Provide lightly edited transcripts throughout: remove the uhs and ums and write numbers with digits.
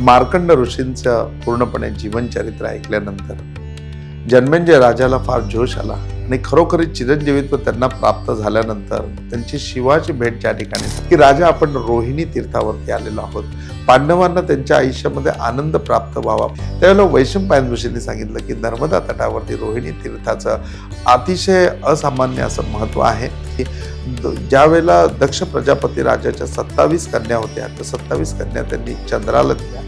मार्कंड ऋषींचं पूर्णपणे जीवनचरित्र ऐकल्यानंतर जन्मेंजय राजाला फार जोश आला आणि खरोखरीच चिरंजीवित्व त्यांना प्राप्त झाल्यानंतर त्यांची शिवाची भेट ज्या ठिकाणी की राजा आपण रोहिणी तीर्थावरती आलेलो आहोत, पांडवांना त्यांच्या आयुष्यामध्ये आनंद प्राप्त व्हावा। त्यावेळेला वैशंपायन ऋषींनी सांगितलं की नर्मदा तटावरती रोहिणी तीर्थाचं अतिशय असामान्य असं महत्व आहे की ज्या वेळेला दक्ष प्रजापती राजाच्या 27 कन्या होत्या, तर 27 कन्या त्यांनी चंद्राला दिल्या।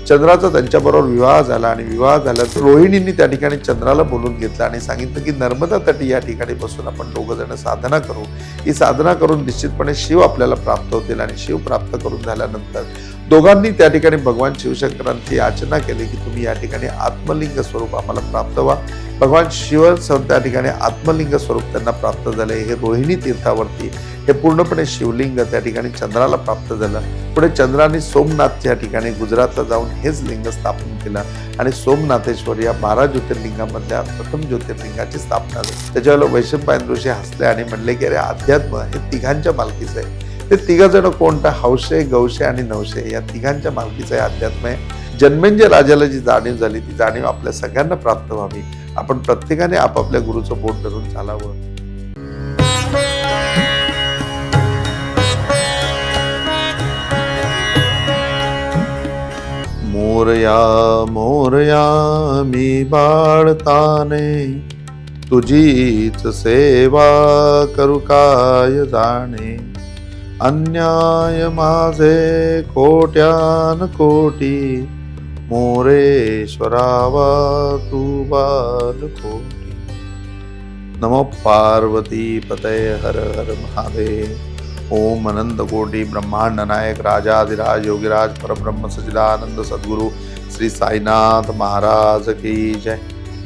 चंद्राचा त्यांच्याबरोबर विवाह झाला आणि विवाह झाल्यानंतर रोहिणींनी त्या ठिकाणी चंद्राला बोलून घेतलं आणि सांगितलं की नर्मदा तटी या ठिकाणी बसून आपण दोघं जण साधना करू। ही साधना करून निश्चितपणे शिव आपल्याला प्राप्त होतील आणि शिव प्राप्त करून झाल्यानंतर दोघांनी त्या ठिकाणी भगवान शिवशंकरांची याचना केली की तुम्ही या ठिकाणी आत्मलिंग स्वरूप आम्हाला प्राप्त व्हा। भगवान शिव त्या ठिकाणी आत्मलिंग स्वरूप त्यांना प्राप्त झाले। हे रोहिणी तीर्थावरती हे पूर्णपणे शिवलिंग त्या ठिकाणी चंद्राला प्राप्त झालं। पुढे चंद्राने सोमनाथच्या ठिकाणी गुजरातला जाऊन हेच लिंग स्थापन केलं आणि सोमनाथेश्वर या 12 ज्योतिर्लिंगामधल्या प्रथम ज्योतिर्लिंगाची स्थापना झाली। त्याच्यावेळेला वैशंपायन ऋषी हसले आणि म्हणले की अरे अध्यात्म हे तिघांच्या मालकीचं आहे। ते तिघ जण कोणतं हौशे, गौशे आणि नवशे या तिघांच्या मालकीचं हे अध्यात्म आहे। जन्मेंजय राजाला जी जाणीव झाली ती जाणीव आपल्या सगळ्यांना प्राप्त व्हावी। आपण प्रत्येकाने आपापल्या गुरुचं बोट धरून चालावं। मोरया मोरया मी बाळताने, तुझीच सेवा करू काय जाणे। अन्याय माझे कोट्यान कोटी, मोरेश्वरावा तू बालकोटी। नमो पार्वती पतये हर हर महादेव। ओम अनंत कोटी ब्रह्मांड नायक राजाधिराज योगीराज परब्रह्म सच्चिदानंद सद्गुरु श्री साईनाथ महाराज की जय।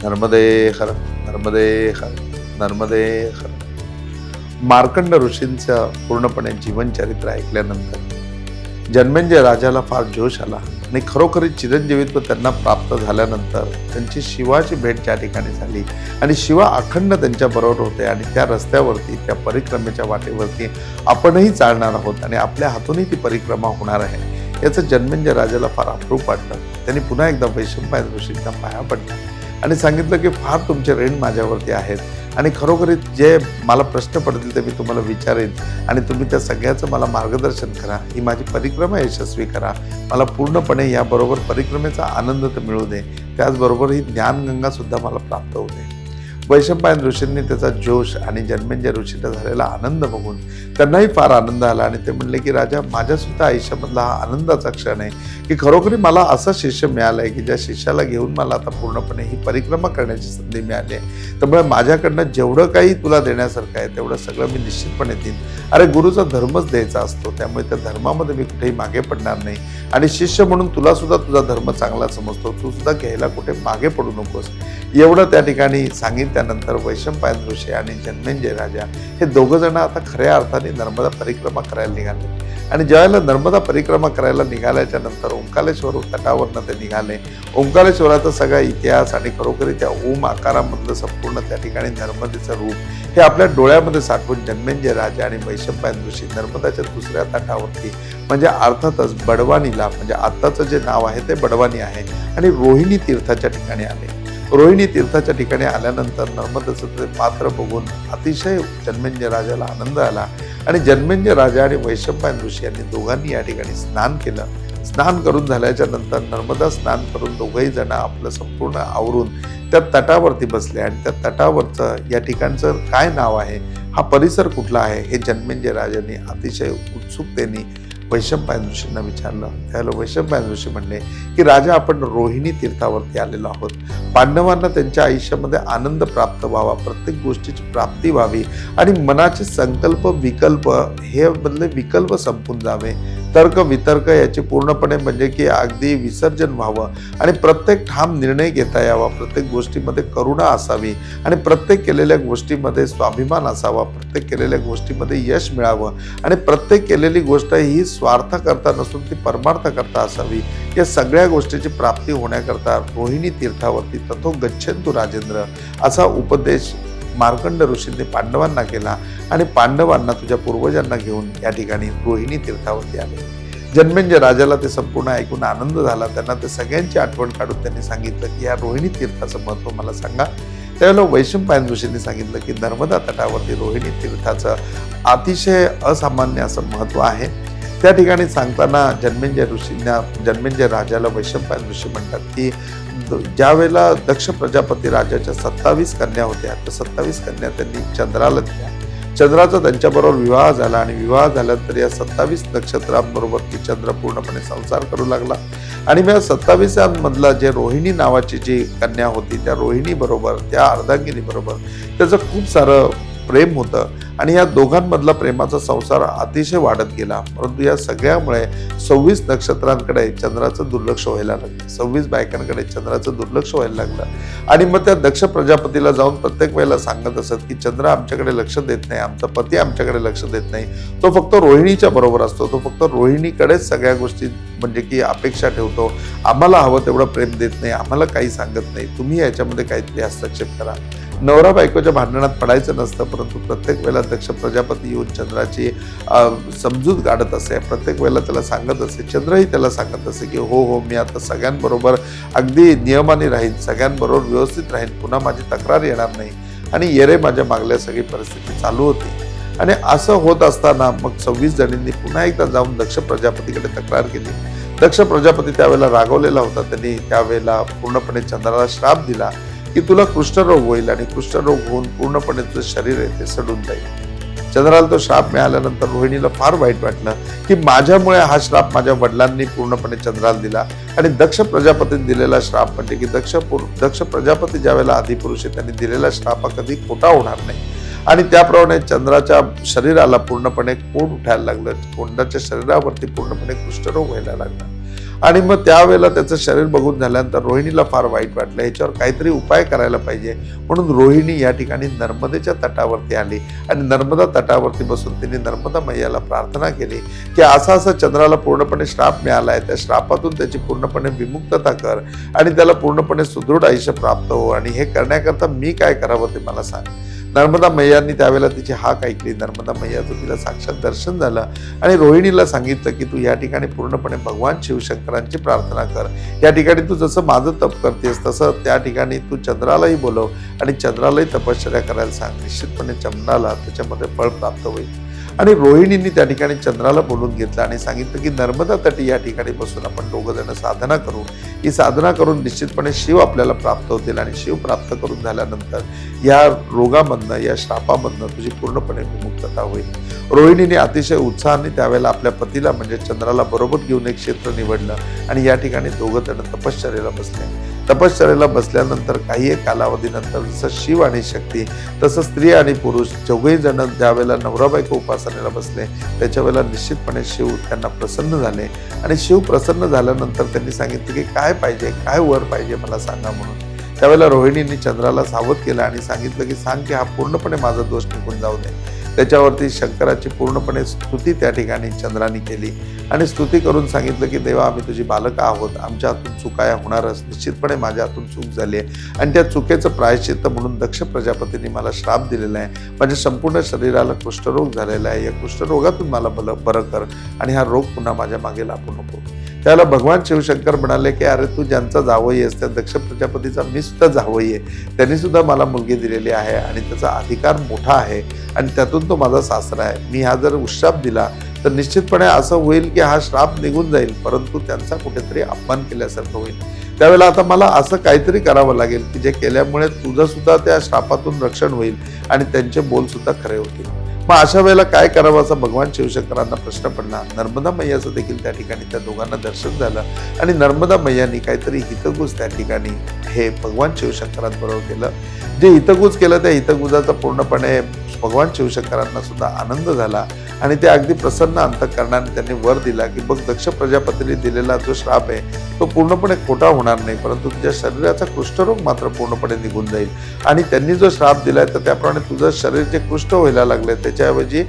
नर्मदे हर, नर्मदे हर, नर्मदे हर। मार्कंड ऋषींचं पूर्णपणे जीवनचरित्र ऐकल्यानंतर जन्मेंजय राजाला फार जोश आला आणि खरोखरीच चिरंजीवित्व त्यांना प्राप्त झाल्यानंतर त्यांची शिवाची भेट ज्या ठिकाणी झाली आणि शिवा अखंड त्यांच्या बरोबर होते आणि त्या रस्त्यावरती त्या परिक्रमेच्या वाटेवरती आपणही चालणार आहोत आणि आपल्या हातूनही ती परिक्रमा होणार आहे। याचं जन्मेंजय राजाला फार अप्रूप वाटलं। त्यांनी पुन्हा एकदा वैशंपायन ऋषींना पाया पडला आणि सांगितलं की फार तुमचे ऋण माझ्यावरती आहेत आणि खरोखरीच जे मला प्रश्न पडतील ते मी तुम्हाला विचारेन आणि तुम्ही त्या सगळ्याचं मला मार्गदर्शन करा। ही माझी परिक्रमा यशस्वी करा। मला पूर्णपणे याबरोबर परिक्रमेचा आनंद तर मिळू दे, त्याचबरोबर ही ज्ञानगंगा सुद्धा मला प्राप्त होऊ दे। वैशंपायन ऋषींनी त्याचा जोश आणि जन्मेंजय ऋषींना झालेला आनंद बघून त्यांनाही फार आनंद आला आणि ते म्हणले की राजा, माझ्या सुद्धा आयुष्यामधला हा आनंदाचा क्षण आहे की खरोखरी मला असं शिष्य मिळालंय की ज्या शिष्याला घेऊन मला आता पूर्णपणे ही परिक्रमा करण्याची संधी मिळाली आहे। त्यामुळे माझ्याकडनं जेवढं काही तुला देण्यासारखं आहे तेवढं सगळं मी निश्चितपणे देईन। अरे गुरुचा धर्मच द्यायचा असतो, त्यामुळे त्या धर्मामध्ये मी कुठेही मागे पडणार नाही आणि शिष्य म्हणून तुला सुद्धा तुझा धर्म चांगला समजतो, तू सुद्धा घ्यायला कुठे मागे पडू नकोस। एवढं त्या ठिकाणी सांगितल्यानंतर वैशंपायन ऋषी आणि जन्मेंजय राजा हे दोघं जण आता खऱ्या अर्थाने नर्मदा परिक्रमा करायला निघाले आणि ज्यावेळेला नर्मदा परिक्रमा करायला निघाल्याच्या नंतर ओंकारेश्वर तटावरनं ते निघाले। ओंकारेश्वराचा सगळा इतिहास आणि खरोखरी त्या ओम आकारामधलं संपूर्ण त्या ठिकाणी नर्मदेचं रूप हे आपल्या डोळ्यामध्ये साठवून जन्मेंजय राजा आणि वैशंपायन ऋषी नर्मदाच्या दुसऱ्या तटावरती म्हणजे अर्थातच बडवानीला, म्हणजे आत्ताचं जे नाव आहे ते बडवानी आहे, आणि रोहिणी तीर्थाच्या ठिकाणी आले। रोहिणी तीर्थाच्या ठिकाणी आल्यानंतर नर्मदेचं ते पात्र बघून अतिशय जन्मेंजय राजाला आनंद आला आणि जन्मेंजय राजा आणि वैशंपायन ऋषी यांनी दोघांनी या ठिकाणी स्नान केलं। स्नान करून झाल्याच्या नंतर नर्मदा स्नान करून दोघंही जण आपलं संपूर्ण आवरून त्या तटावरती बसले आणि त्या तटावरचं या ठिकाणचं काय नाव आहे, हा परिसर कुठला आहे, हे जन्मेंजय राजांनी अतिशय उत्सुकतेने वैशंपायन ऋषींना विचारलं। त्यावेळेला वैशंपायन ऋषी म्हणले की राजा, आपण रोहिणी तीर्थावरती आलेलो आहोत। पांडवांना त्यांच्या आयुष्यामध्ये आनंद प्राप्त व्हावा, प्रत्येक गोष्टीची प्राप्ती व्हावी आणि मनाचे संकल्प विकल्प हे बदले विकल्प संपून जावे, तर्क वितर्क याचे पूर्णपणे म्हणजे की अगदी विसर्जन व्हावं आणि प्रत्येक ठाम निर्णय घेता यावा, प्रत्येक गोष्टीमध्ये करुणा असावी आणि प्रत्येक केलेल्या गोष्टीमध्ये स्वाभिमान असावा, प्रत्येक केलेल्या गोष्टीमध्ये यश मिळावं आणि प्रत्येक केलेली गोष्ट ही स्वार्थ करता नसून ती परमार्थ करता असावी। या सगळ्या गोष्टीची प्राप्ती होण्याकरता रोहिणी तीर्थावरती तथो गच्छन्तु राजेंद्र असा उपदेश मार्कंड ऋषींनी पांडवांना केला आणि पांडवांना तुझ्या पूर्वजांना घेऊन या ठिकाणी रोहिणी तीर्थावरती आले। जन्मेंजय राजाला ते संपूर्ण ऐकून आनंद झाला. त्यांना ते सगळ्यांची आठवण काढून त्यांनी सांगितलं की या रोहिणी तीर्थाचं महत्त्व मला सांगा. त्यावेळेला वैशंपायन ऋषींनी सांगितलं की नर्मदा तटावरती रोहिणी तीर्थाचं अतिशय असामान्य असं महत्त्व आहे. त्या ठिकाणी सांगताना जन्मेंजय राजाला वैशंपायन ऋषी म्हणतात की ज्या वेळेला दक्ष प्रजापती राजाच्या 27 कन्या होत्या, तर 27 कन्या त्यांनी चंद्राला दिल्या. चंद्राचा त्यांच्याबरोबर विवाह झाला आणि विवाह झाल्यानंतर या 27 नक्षत्रांबरोबर ती चंद्र पूर्णपणे संसार करू लागला. आणि मग 27 मधला जे रोहिणी नावाची जी कन्या होती, त्या रोहिणी बरोबर, त्या अर्धांगिनी बरोबर त्याचं खूप सारं प्रेम होतं आणि या दोघांमधला प्रेमाचा संसार अतिशय वाढत गेला. परंतु या सगळ्यामुळे 26 नक्षत्रांकडे चंद्राचं दुर्लक्ष व्हायला लागलं. 26 बायकांकडे चंद्राचं दुर्लक्ष व्हायला लागलं आणि मग त्या दक्ष प्रजापतीला जाऊन प्रत्येक वेळेला सांगत असत की चंद्र आमच्याकडे लक्ष देत नाही, आमचा पती आमच्याकडे लक्ष देत नाही, तो फक्त रोहिणीच्या बरोबर असतो, तो फक्त रोहिणीकडेच सगळ्या गोष्टी म्हणजे की अपेक्षा ठेवतो, आम्हाला हवं तेवढं प्रेम देत नाही, आम्हाला काही सांगत नाही, तुम्ही याच्यामध्ये काहीतरी हस्तक्षेप करा. नवरा बायकोच्या भांडणात पडायचं नसतं, परंतु प्रत्येक वेळेला दक्ष प्रजापती येऊन चंद्राची समजूत गाडत असे. प्रत्येक वेळेला त्याला सांगत असे, चंद्रही त्याला सांगत असे की हो मी आता सगळ्यांबरोबर अगदी नियमाने राहीन, सगळ्यांबरोबर व्यवस्थित राहीन, पुन्हा माझी तक्रार येणार नाही. आणि येरे माझ्या मागल्या सगळी परिस्थिती चालू होती. आणि असं होत असताना मग 26 जणींनी पुन्हा एकदा जाऊन दक्ष प्रजापतीकडे तक्रार केली. दक्ष प्रजापती त्यावेळेला रागवलेला होता. त्यांनी त्यावेळेला पूर्णपणे चंद्राला श्राप दिला की तुला कुष्ठरोग होईल आणि कुष्ठरोग होऊन पूर्णपणे तुझं शरीर आहे ते सडून जाईल. चंद्राला तो श्राप मिळाल्यानंतर रोहिणीला फार वाईट वाटलं की माझ्यामुळे हा श्राप माझ्या वडिलांनी पूर्णपणे चंद्राला दिला. आणि दक्ष प्रजापतीने दिलेला श्राप म्हणजे की दक्ष प्रजापती ज्या वेळेला आदिपुरुष आहे त्यांनी दिलेला श्राप हा कधी खोटा होणार नाही. आणि त्याप्रमाणे चंद्राच्या शरीराला पूर्णपणे कोंड उठायला लागलं. कोंडाच्या शरीरावरती पूर्णपणे कुष्ठरोग व्हायला लागला. आणि मग त्यावेळेला त्याचं शरीर बघून झाल्यानंतर रोहिणीला फार वाईट वाटलं, याच्यावर काहीतरी उपाय करायला पाहिजे. म्हणून रोहिणी या ठिकाणी नर्मदेच्या तटावरती आली आणि नर्मदा तटावरती बसून तिने नर्मदा मैयाला प्रार्थना केली की असा चंद्राला पूर्णपणे श्राप मिळालाय, त्या श्रापातून त्याची पूर्णपणे विमुक्तता कर आणि त्याला पूर्णपणे सुदृढ आयुष्य प्राप्त हो. आणि हे करण्याकरता मी काय करावं ते मला सांग. नर्मदा मैयांनी त्यावेळेला तिची हाक ऐकली. नर्मदा मैयाचं तिला साक्षात दर्शन झालं आणि रोहिणीला सांगितलं की तू या ठिकाणी पूर्णपणे भगवान शिवशंकरांची प्रार्थना कर. या ठिकाणी तू जसं माझं तप करतेस तसं त्या ठिकाणी तू चंद्रालाही बोलव आणि चंद्रालाही तपश्चर्या करायला सांग. निश्चितपणे चंद्राला त्याच्यामध्ये फळ प्राप्त होईल. आणि रोहिणींनी त्या ठिकाणी चंद्राला बोलून घेतलं आणि सांगितलं की नर्मदा तटी या ठिकाणी बसून आपण दोघं जण साधना करू. ही साधना करून निश्चितपणे शिव आपल्याला प्राप्त होतील आणि शिव प्राप्त करून झाल्यानंतर या रोगामधनं, या श्रापामधनं तुझी पूर्णपणे विमुक्तता होईल. रोहिणीने अतिशय उत्साहाने त्यावेळेला आपल्या पतीला म्हणजे चंद्राला बरोबर घेऊन एक क्षेत्र निवडलं आणि या ठिकाणी दोघं जण तपश्चर्येला बसले. तपश्चर्येला बसल्यानंतर काही एक कालावधीनंतर जसं शिव आणि शक्ती तसं स्त्री आणि पुरुष चौघही जण ज्यावेळेला नवरा बायको उपासनेला बसले त्याच्या वेळेला निश्चितपणे शिव त्यांना प्रसन्न झाले. आणि शिव प्रसन्न झाल्यानंतर त्यांनी सांगितले की काय पाहिजे, काय वर पाहिजे मला सांगा म्हणून. त्यावेळेला रोहिणींनी चंद्राला सावध केलं आणि सांगितलं की सांग की हा पूर्णपणे माझा दोष निघून जाऊ दे. त्याच्यावरती शंकराची पूर्णपणे स्तुती त्या ठिकाणी चंद्राने केली आणि स्तुती करून सांगितलं की देवा आम्ही तुझी बालकं आहोत, आमच्या हातून चुका होणारच, निश्चितपणे माझ्या हातून चूक झाली आहे आणि त्या चुकीचं प्रायश्चित्त म्हणून दक्ष प्रजापतींनी मला श्राप दिलेला आहे. माझ्या संपूर्ण शरीराला कुष्ठरोग झालेला आहे, या कुष्ठरोगातून मला बरं कर आणि हा रोग पुन्हा माझ्या मागे लागू नको. त्याला भगवान शिवशंकर म्हणाले की अरे तू ज्यांचा जावई आहेस त्या दक्ष प्रजापतीचा मी सुद्धा जावई आहे, त्यांनी सुद्धा मला मुलगी दिलेली आहे आणि त्याचा अधिकार मोठा आहे आणि त्यातून तो माझा सासरा आहे. मी हा जर उश्राप दिला तर निश्चितपणे असं होईल की हा श्राप निघून जाईल, परंतु त्यांचा कुठेतरी अपमान केल्यासारखं होईल. त्यावेळेला आता मला असं काहीतरी करावं लागेल की जे केल्यामुळे तुझं सुद्धा त्या श्रापातून रक्षण होईल आणि त्यांचे बोल सुद्धा खरे होतील. मग अशा वेळेला काय करावं असा भगवान शिवशंकरांना प्रश्न पडला. नर्मदा मैयाचं देखील त्या ठिकाणी त्या दोघांना दर्शन झालं आणि नर्मदा मैयांनी काहीतरी हितगुज त्या ठिकाणी हे भगवान शिवशंकरांबरोबर केलं. जे हितगुज केलं त्या हितगुजाचा पूर्णपणे भगवान शिवशंकरांना सुद्धा आनंद झाला आणि ते अगदी प्रसन्न अंतःकरणाने त्यांनी वर दिला की बघ दक्ष प्रजापतीने दिलेला जो श्राप आहे तो पूर्णपणे खोटा होणार नाही, परंतु तुझ्या शरीराचा कुष्ठरोग मात्र पूर्णपणे निघून जाईल. आणि त्यांनी जो श्राप दिलाय तर त्याप्रमाणे तुझं शरीर जे कुष्ठ व्हायला लागलंय त्याच्याऐवजी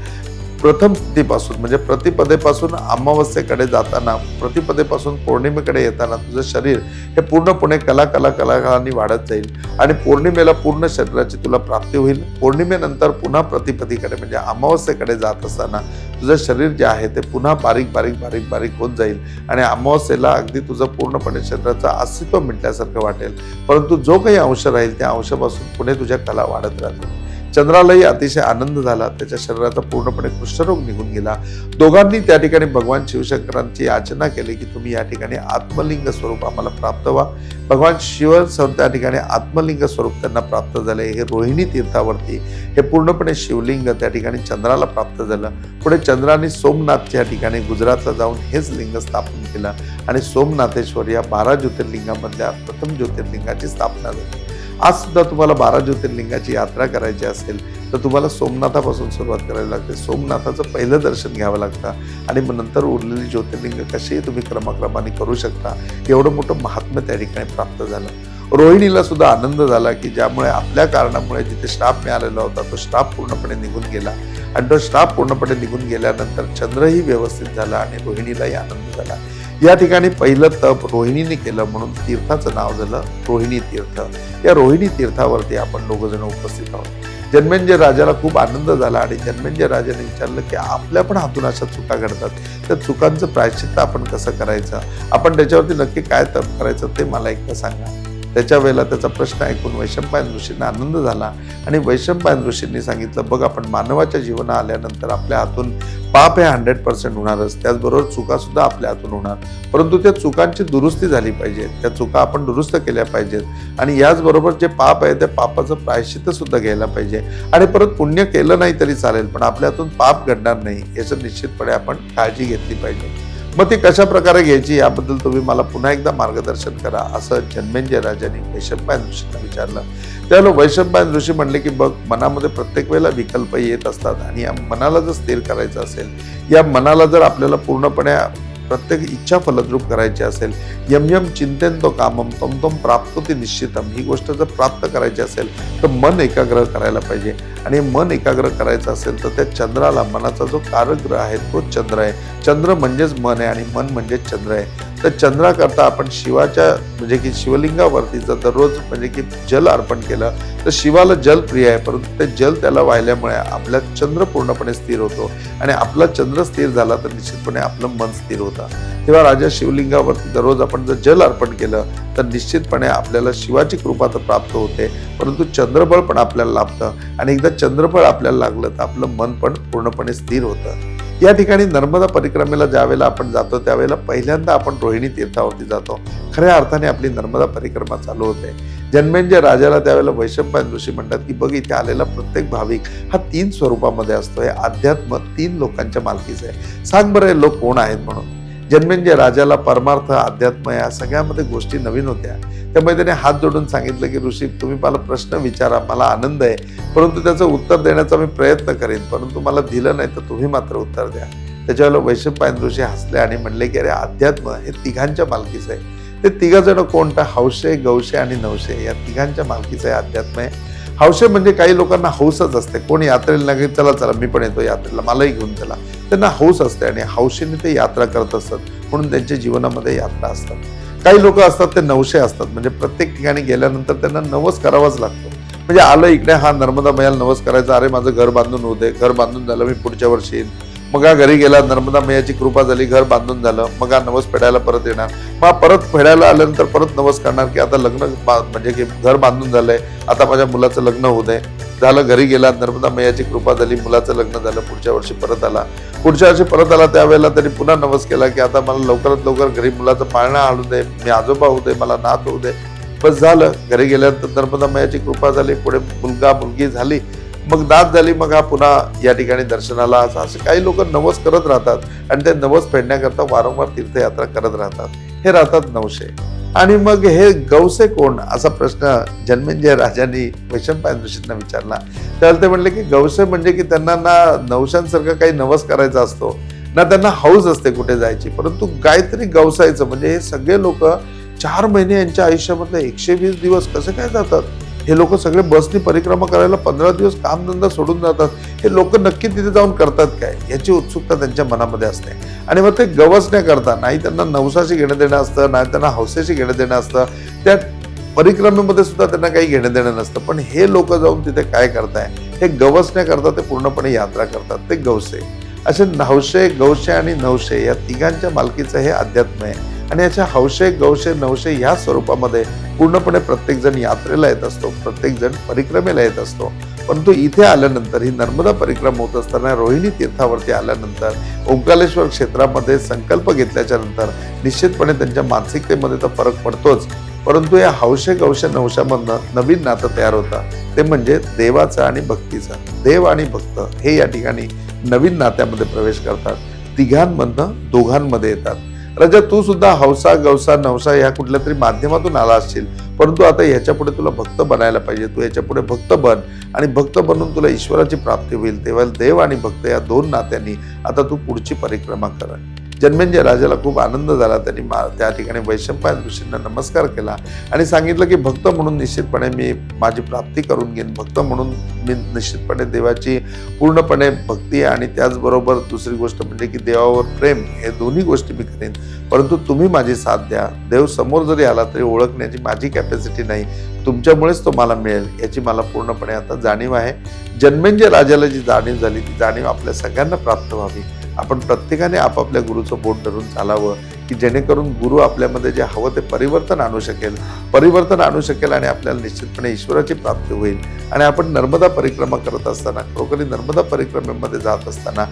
प्रथम तिथीपासून म्हणजे प्रतिपदेपासून अमावस्येकडे जाताना, प्रतिपदेपासून पौर्णिमेकडे येताना तुझं शरीर हे पूर्णपणे कलाकारांनी वाढत जाईल आणि पौर्णिमेला पूर्ण शरीराची तुला प्राप्ती होईल. पौर्णिमेनंतर पुन्हा प्रतिपदीकडे म्हणजे अमावस्येकडे जात असताना तुझं शरीर जे आहे ते पुन्हा बारीक बारीक बारीक बारीक होत जाईल आणि अमावस्येला अगदी तुझं पूर्णपणे शरीराचं अस्तित्व मिटल्यासारखं वाटेल. परंतु जो काही अंश राहील त्या अंशापासून पुढे तुझ्या कला वाढत राहतील. चंद्रालाही अतिशय आनंद झाला, त्याच्या शरीराचा पूर्णपणे कुष्ठरोग निघून गेला. दोघांनी त्या ठिकाणी भगवान शिवशंकरांची याचना केली की तुम्ही या ठिकाणी आत्मलिंग स्वरूप आम्हाला प्राप्त व्हा. भगवान शिव त्या ठिकाणी आत्मलिंग स्वरूप त्यांना प्राप्त झाले. हे रोहिणी तीर्थावरती हे पूर्णपणे शिवलिंग त्या ठिकाणी चंद्राला प्राप्त झालं. पुढे चंद्राने सोमनाथच्या ठिकाणी गुजरातला जाऊन हेच लिंग स्थापन केलं आणि सोमनाथेश्वर या 12 ज्योतिर्लिंगामधल्या प्रथम ज्योतिर्लिंगाची स्थापना झाली. आज सुद्धा तुम्हाला 12 ज्योतिर्लिंगाची यात्रा करायची असेल तर तुम्हाला सोमनाथापासून सुरुवात करावी लागते. सोमनाथाचं पहिलं दर्शन घ्यावं लागतं आणि मग नंतर उरलेली ज्योतिर्लिंग कशीही तुम्ही क्रमाक्रमाने करू शकता. एवढं मोठं महात्म्य त्या ठिकाणी प्राप्त झालं. रोहिणीला सुद्धा आनंद झाला की ज्यामुळे आपल्या कारणामुळे जिथे श्राप मिळालेला होता तो श्राप पूर्णपणे निघून गेला आणि तो श्राप पूर्णपणे निघून गेल्यानंतर चंद्रही व्यवस्थित झाला आणि रोहिणीलाही आनंद झाला. या ठिकाणी पहिलं तप रोहिणीने केलं म्हणून तीर्थाचं नाव झालं रोहिणी तीर्थ. या रोहिणी तीर्थावरती आपण दोघजण उपस्थित आहोत. जन्मेंजय राजाला खूप आनंद झाला आणि जन्मेंजय राजाने विचारलं की आपल्या पण हातून अशा चुका घडतात, त्या चुकांचं प्रायश्चित्त आपण कसं करायचं, आपण त्याच्यावरती नक्की काय तप करायचं ते मला एकदा सांगा. त्याच्या वेळेला त्याचा प्रश्न ऐकून वैशंपायन ऋषींना आनंद झाला आणि वैशंपायन ऋषींनी सांगितलं बघ आपण मानवाच्या जीवना आल्यानंतर आपल्या हातून पाप हे 100% होणारच, त्याचबरोबर चुका सुद्धा आपल्या हातून होणार, परंतु त्या चुकांची दुरुस्ती झाली पाहिजे, त्या चुका आपण दुरुस्त केल्या पाहिजेत आणि याचबरोबर जे पाप आहे त्या पापाचं प्रायश्चित्त सुद्धा घ्यायला पाहिजे आणि परत पुण्य केलं नाही तरी चालेल पण आपल्या हातून पाप घडणार नाही याचं निश्चितपणे आपण काळजी घेतली पाहिजे. मग ती कशा प्रकारे घ्यायची याबद्दल तुम्ही मला पुन्हा एकदा मार्गदर्शन करा असं जन्मेंजय राजाने वैशंपायन ऋषींना विचारलं. त्यावेळेला वैशंपायन ऋषी म्हणले की बघ मनामध्ये प्रत्येक वेळेला विकल्प येत असतात आणि या मनाला जर स्थिर करायचं असेल, या मनाला जर आपल्याला पूर्णपणे प्रत्येक इच्छा फलद्रूप करायची असेल, यम यम चिंतेन तो कामम तम तम प्राप्तोति निश्चितम, ही गोष्ट जर प्राप्त करायची असेल तर मन एकाग्र करायला पाहिजे आणि मन एकाग्र करायचं असेल तर त्या चंद्राला, मनाचा जो कारग्रह आहे तो चंद्र आहे. चंद्र म्हणजेच मन आहे आणि मन म्हणजेच चंद्र आहे. तर चंद्राकरता आपण शिवाच्या म्हणजे की शिवलिंगावरती जर दररोज म्हणजे की जल अर्पण केलं तर शिवाला जल प्रिय आहे, परंतु ते जल त्याला वाहिल्यामुळे आपला चंद्र पूर्णपणे स्थिर होतो आणि आपला चंद्र स्थिर झाला तर निश्चितपणे आपलं मन स्थिर होतं. तेव्हा राजा शिवलिंगावरती दररोज आपण जर जल अर्पण केलं तर निश्चितपणे आपल्याला शिवाची कृपा तर प्राप्त होते, परंतु चंद्रबळ पण आपल्याला लाभतं आणि एकदा चंद्रबळ आपल्याला लागलं तर आपलं मन पण पूर्णपणे स्थिर होतं. या ठिकाणी नर्मदा परिक्रमेला ज्यावेळेला आपण जातो त्यावेळेला पहिल्यांदा आपण रोहिणी तीर्थावरती जातो. खऱ्या अर्थाने आपली नर्मदा परिक्रमा चालू होते. जन्मेंजय राजाला त्यावेळेला वैशंपायन ऋषी म्हणतात की बघ इथे आलेला प्रत्येक भाविक हा 3 स्वरूपामध्ये असतो. हे अध्यात्म 3 लोकांच्या मालकीचं आहे. सांग बरं हे लोक कोण आहेत म्हणून. जन्मेंजय राजाला परमार्थ, अध्यात्म या सगळ्यामध्ये गोष्टी नवीन होत्या. त्यामुळे त्याने हात जोडून सांगितलं की ऋषी तुम्ही मला प्रश्न विचारा, मला आनंद आहे, परंतु त्याचं उत्तर देण्याचा मी प्रयत्न करेन, परंतु मला दिलं नाही तर तुम्ही मात्र उत्तर द्या. त्याच्यावेळेला वैशंपायन ऋषी हसले आणि म्हणले की अरे अध्यात्म हे तिघांच्या मालकीचं आहे. ते 3 जण कोणतं, हौशे, गौशे आणि नवशे या तिघांच्या मालकीचं आहे अध्यात्म आहे. हौशे म्हणजे काही लोकांना हौसच असते, कोण यात्रेला नाही चला चला मी पण येतो यात्रेला, मलाही घेऊन चला, त्यांना हौस असते आणि हौशेने ते यात्रा करत असतात म्हणून त्यांच्या जीवनामध्ये यात्रा असतात. काही लोक असतात ते नवशे असतात, म्हणजे प्रत्येक ठिकाणी गेल्यानंतर त्यांना नवस करावाच लागतो. म्हणजे आलं इकडे हा नर्मदा मैयाला नवस करायचा, अरे माझं घर बांधून होऊ दे, घर बांधून झालं मी पुढच्या वर्षी येईन, मग हा घरी गेला, नर्मदा मैयाची कृपा झाली, घर बांधून झालं, मग हा नवस फेडायला परत येणार, मग परत फेडायला आल्यानंतर परत नवस करणार की आता लग्न म्हणजे की घर बांधून झालंय, आता माझ्या मुलाचं लग्न होऊ दे, झालं घरी गेला, नर्मदा मैयाची कृपा झाली, मुलाचं लग्न झालं, पुढच्या वर्षी परत आला, पुढच्या वर्षी परत आला, त्यावेळेला त्यांनी पुन्हा नवस केला की आता मला लवकरात लवकर घरी मुलाचं पाळणा आणू दे, मी आजोबा होऊ दे, मला नात होऊ दे. बस झालं, घरी गेल्यानंतर नर्मदा मैयाची कृपा झाली, पुढे मुलगा मुलगी झाली, मग दात झाली, मग हा पुन्हा या ठिकाणी दर्शनाला. असे काही लोक नवस करत राहतात आणि ते नवस फेडण्याकरता वारंवार तीर्थयात्रा करत राहतात. हे राहतात नवशे. आणि मग हे गौसे कोण असा प्रश्न जन्मेंजय राजांनी वैशंपायन ऋषींना विचारला. त्यावेळेला ते म्हणले की गौसे म्हणजे की त्यांना ना नवशांसारखं काही नवस करायचा असतो ना त्यांना हौस असते कुठे जायची, परंतु काहीतरी गवसायचं. म्हणजे हे सगळे लोक 4 महिने यांच्या आयुष्यामधले 120 दिवस कसे काय जातात, हे लोक सगळे बसनी परिक्रमा करायला 15 दिवस कामधंदा सोडून जातात. हे लोक नक्की तिथे जाऊन करतात काय याची उत्सुकता त्यांच्या मनामध्ये असते. आणि मग ते गवस नाही करता, नाही त्यांना नवसाशी घेणं देणं असतं, नाही त्यांना हौसेशी घेणं देणं असतं, त्या परिक्रमेमध्ये सुद्धा त्यांना काही घेणं देणं नसतं. पण हे लोक जाऊन तिथे काय करताय, हे गवस नाही करतात, ते पूर्णपणे यात्रा करतात. ते गवसे असे हौशे, गौशे आणि नवशे या तिघांच्या मालकीचं हे अध्यात्म आहे. आणि याच्या हौशे, गौशे, नवशे ह्या स्वरूपामध्ये पूर्णपणे प्रत्येक जण यात्रेला येत असतो, प्रत्येक जण परिक्रमेला येत असतो. परंतु इथे आल्यानंतर ही नर्मदा परिक्रमा होत असताना रोहिणी तीर्थावरती आल्यानंतर ओंकारेश्वर क्षेत्रामध्ये संकल्प घेतल्याच्या नंतर निश्चितपणे त्यांच्या मानसिकतेमध्ये तर फरक पडतोच. परंतु या हौशे, गौशे, नवशामधनं नवीन नातं तयार होतं, ते म्हणजे देवाचं आणि भक्तीचं. देव आणि भक्त हे या ठिकाणी नवीन नात्यामध्ये प्रवेश करतात, तिघांमधनं दोघांमध्ये येतात. राजा, तू सुद्धा हौसा, गौसा, नवसा ह्या कुठल्या तरी माध्यमातून आला असशील, परंतु आता ह्याच्या पुढे तुला भक्त बनायला पाहिजे. तू याच्या पुढे भक्त बन आणि भक्त बनून तुला ईश्वराची प्राप्ती होईल. तेव्हा देव आणि भक्त या दोन नात्यांनी आता तू पुढची परिक्रमा कर. जन्मेंजय राजाला खूप आनंद झाला. त्यांनी त्या ठिकाणी वैशंपायन ऋषींना नमस्कार केला आणि सांगितलं की भक्त म्हणून निश्चितपणे मी माझी प्राप्ती करून घेईन. भक्त म्हणून मी निश्चितपणे देवाची पूर्णपणे भक्ती आणि त्याचबरोबर दुसरी गोष्ट म्हणजे की देवावर प्रेम, हे दोन्ही गोष्टी मी करेन. परंतु तुम्ही माझी साथ द्या. देव समोर जरी आला तरी ओळखण्याची माझी कॅपॅसिटी नाही, तुमच्यामुळेच तो मला मिळेल याची मला पूर्णपणे आता जाणीव आहे. जन्मेंजय राजाला जी जाणीव झाली ती जाणीव आपल्या सगळ्यांना प्राप्त व्हावी. आपण प्रत्येकाने आपापल्या गुरुचं बोट धरून चालावं की जेणेकरून गुरु आपल्यामध्ये जे हवं ते परिवर्तन आणू शकेल आणि आपल्याला निश्चितपणे ईश्वराची प्राप्ती होईल. आणि आपण नर्मदा परिक्रमा करत असताना, खरोखरी नर्मदा परिक्रमेमध्ये जात असताना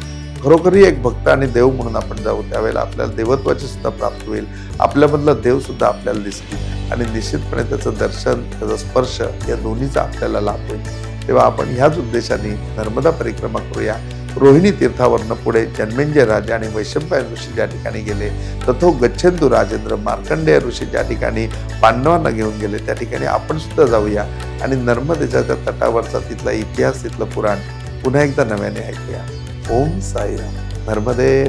खरोखरी एक भक्त आणि देव म्हणून आपण जाऊ. त्यावेळेला आपल्याला देवत्वाची सुद्धा प्राप्ती होईल, आपल्यामधला देव सुद्धा आपल्याला दिसतील आणि निश्चितपणे त्याचं दर्शन, त्याचा स्पर्श या दोन्हीचा आपल्याला लाभ होईल. तेव्हा आपण ह्याच उद्देशाने नर्मदा परिक्रमा करूया. रोहिणी तीर्थावरनं पुढे जन्मेंजय राजा आणि वैशंपायन ऋषी ज्या ठिकाणी गेले, तथो गच्छन्तु राजेंद्र, मार्कंडेय ऋषी ज्या ठिकाणी पांडवांना घेऊन गेले त्या ठिकाणी आपण सुद्धा जाऊया आणि नर्मदेच्या त्या तटावरचा तिथला इतिहास, तिथलं पुराण पुन्हा एकदा नव्याने ऐकूया. ओम साईराम. नर्मदे.